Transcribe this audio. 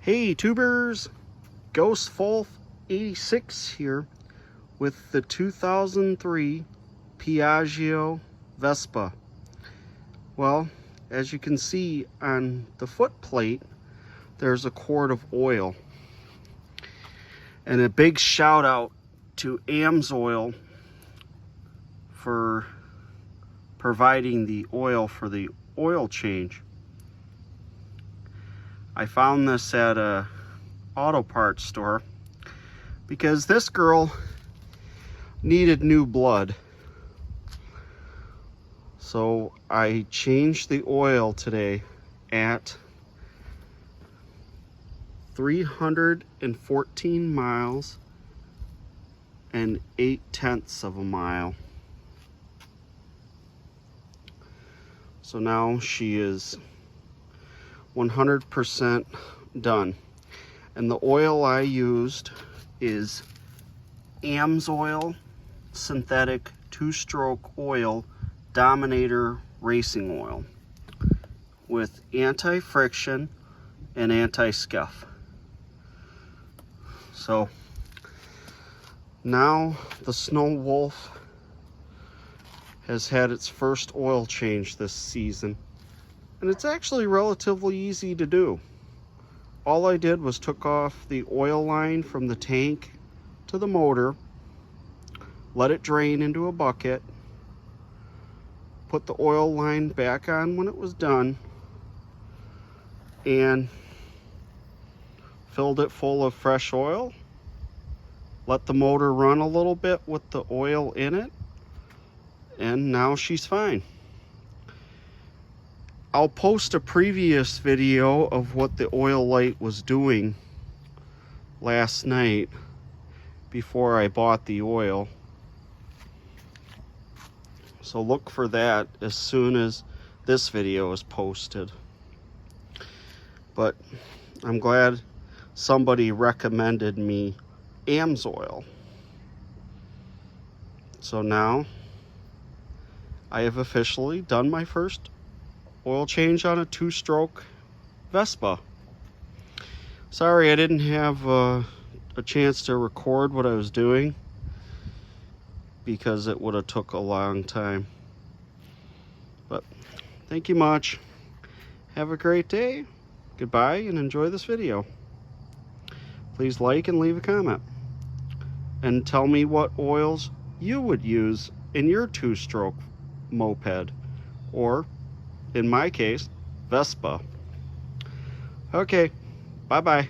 Hey tubers, GhostFolf86 here with the 2003 Piaggio Vespa. Well, as you can see on the foot plate, there's a quart of oil. And a big shout out to AMSOIL for providing the oil for the oil change. I found this at a auto parts store because this girl needed new blood. So I changed the oil today at 314 miles and 8/10 of a mile. So now she is 100% done. And the oil I used is AMSOIL synthetic 2-stroke oil Dominator racing oil with anti-friction and anti-scuff. So now the Snow Wolf has had its first oil change this season. And it's actually relatively easy to do. All I did was took off the oil line from the tank to the motor, let it drain into a bucket, put the oil line back on when it was done, and filled it full of fresh oil, let the motor run a little bit with the oil in it, and now she's fine. I'll post a previous video of what the oil light was doing last night before I bought the oil. So look for that as soon as this video is posted. But I'm glad somebody recommended me AMSOIL. So now I have officially done my first oil change on a 2-stroke Vespa. Sorry I didn't have a chance to record what I was doing because it would have took a long time. But thank you much. Have a great day. Goodbye and enjoy this video. Please like and leave a comment. And tell me what oils you would use in your 2-stroke moped, or in my case, Vespa. Okay, bye-bye.